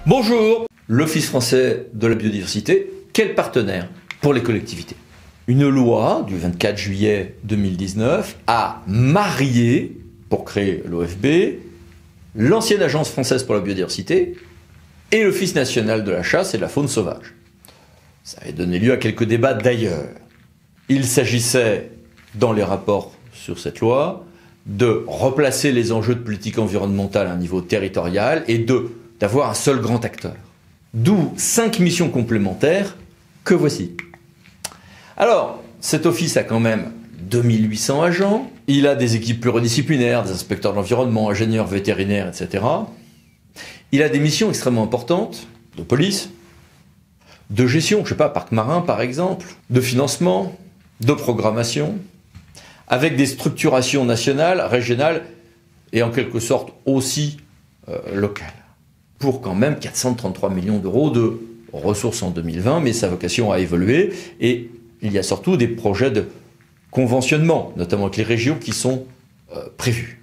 Bonjour, l'Office français de la biodiversité, quel partenaire pour les collectivités? Une loi du 24 juillet 2019 a marié, pour créer l'OFB, l'ancienne Agence française pour la biodiversité et l'Office national de la chasse et de la faune sauvage. Ça avait donné lieu à quelques débats d'ailleurs. Il s'agissait, dans les rapports sur cette loi, de replacer les enjeux de politique environnementale à un niveau territorial et d'avoir un seul grand acteur. D'où 5 missions complémentaires que voici. Alors, cet office a quand même 2800 agents, il a des équipes pluridisciplinaires, des inspecteurs de l'environnement, ingénieurs vétérinaires, etc. Il a des missions extrêmement importantes, de police, de gestion, je sais pas, parc marin par exemple, de financement, de programmation, avec des structurations nationales, régionales et en quelque sorte aussi locales. Pour quand même 433 millions d'euros de ressources en 2020, mais sa vocation a évolué et il y a surtout des projets de conventionnement, notamment avec les régions, qui sont prévus.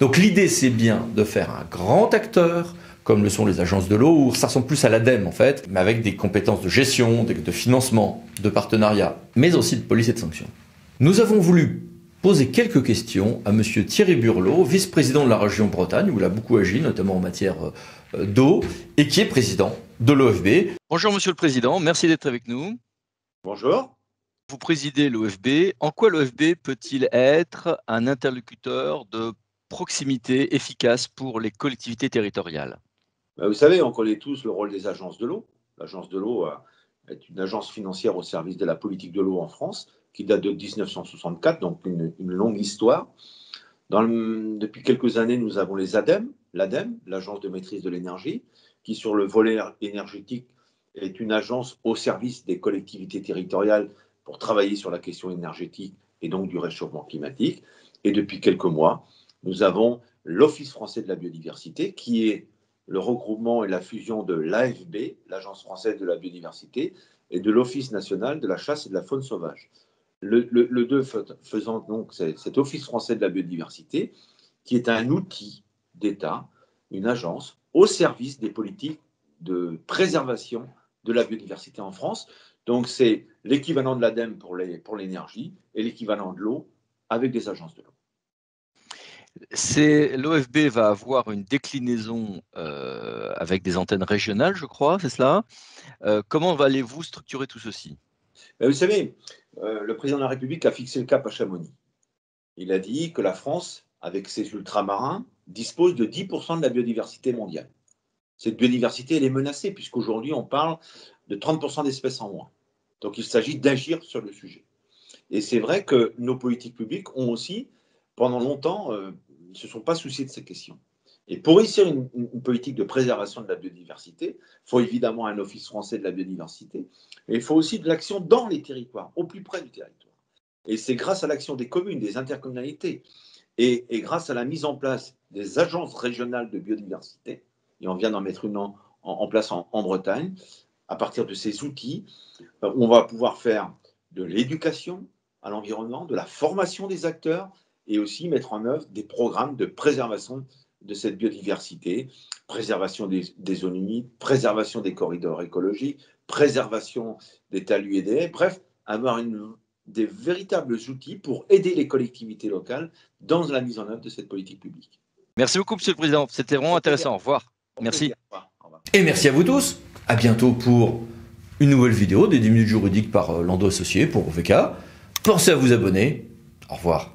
Donc l'idée, c'est bien de faire un grand acteur, comme le sont les agences de l'eau, où ça ressemble plus à l'ADEME en fait, mais avec des compétences de gestion, de financement, de partenariat, mais aussi de police et de sanctions. Nous avons voulu poser quelques questions à monsieur Thierry Burlot, vice-président de la région Bretagne, où il a beaucoup agi, notamment en matière d'eau, et qui est président de l'OFB. Bonjour monsieur le président, merci d'être avec nous. Bonjour. Vous présidez l'OFB. En quoi l'OFB peut-il être un interlocuteur de proximité efficace pour les collectivités territoriales? Vous savez, on connaît tous le rôle des agences de l'eau. L'agence de l'eau est une agence financière au service de la politique de l'eau en France, qui date de 1964, donc une longue histoire. Depuis quelques années, nous avons les ADEME, l'ADEME, l'Agence de maîtrise de l'énergie, qui sur le volet énergétique est une agence au service des collectivités territoriales pour travailler sur la question énergétique et donc du réchauffement climatique. Et depuis quelques mois, nous avons l'Office français de la biodiversité, qui est le regroupement et la fusion de l'AFB, l'Agence française de la biodiversité, et de l'Office national de la chasse et de la faune sauvage. Le deux faisant donc cet Office français de la biodiversité, qui est un outil d'État, une agence au service des politiques de préservation de la biodiversité en France. Donc c'est l'équivalent de l'ADEME pour l'énergie et l'équivalent de l'eau avec des agences de l'eau. L'OFB va avoir une déclinaison avec des antennes régionales, je crois, c'est cela. Comment allez-vous structurer tout ceci? Vous savez, le président de la République a fixé le cap à Chamonix. Il a dit que la France, avec ses ultramarins, dispose de 10% de la biodiversité mondiale. Cette biodiversité, elle est menacée, puisqu'aujourd'hui, on parle de 30% d'espèces en moins. Donc, il s'agit d'agir sur le sujet. Et c'est vrai que nos politiques publiques ont aussi, pendant longtemps, ne se sont pas souciés de ces questions. Et pour réussir une politique de préservation de la biodiversité, il faut évidemment un office français de la biodiversité, mais il faut aussi de l'action dans les territoires, au plus près du territoire. Et c'est grâce à l'action des communes, des intercommunalités, et grâce à la mise en place des agences régionales de biodiversité, et on vient d'en mettre une en place en Bretagne, à partir de ces outils, on va pouvoir faire de l'éducation à l'environnement, de la formation des acteurs, et aussi mettre en œuvre des programmes de préservation de cette biodiversité, préservation des zones humides, préservation des corridors écologiques, préservation des talus et des haies, bref, avoir des véritables outils pour aider les collectivités locales dans la mise en œuvre de cette politique publique. Merci beaucoup, monsieur le président. C'était vraiment intéressant. Au revoir. Merci. Au revoir. Et merci à vous tous. À bientôt pour une nouvelle vidéo des 10 minutes juridiques par Lando Associés pour OVK. Pensez à vous abonner. Au revoir.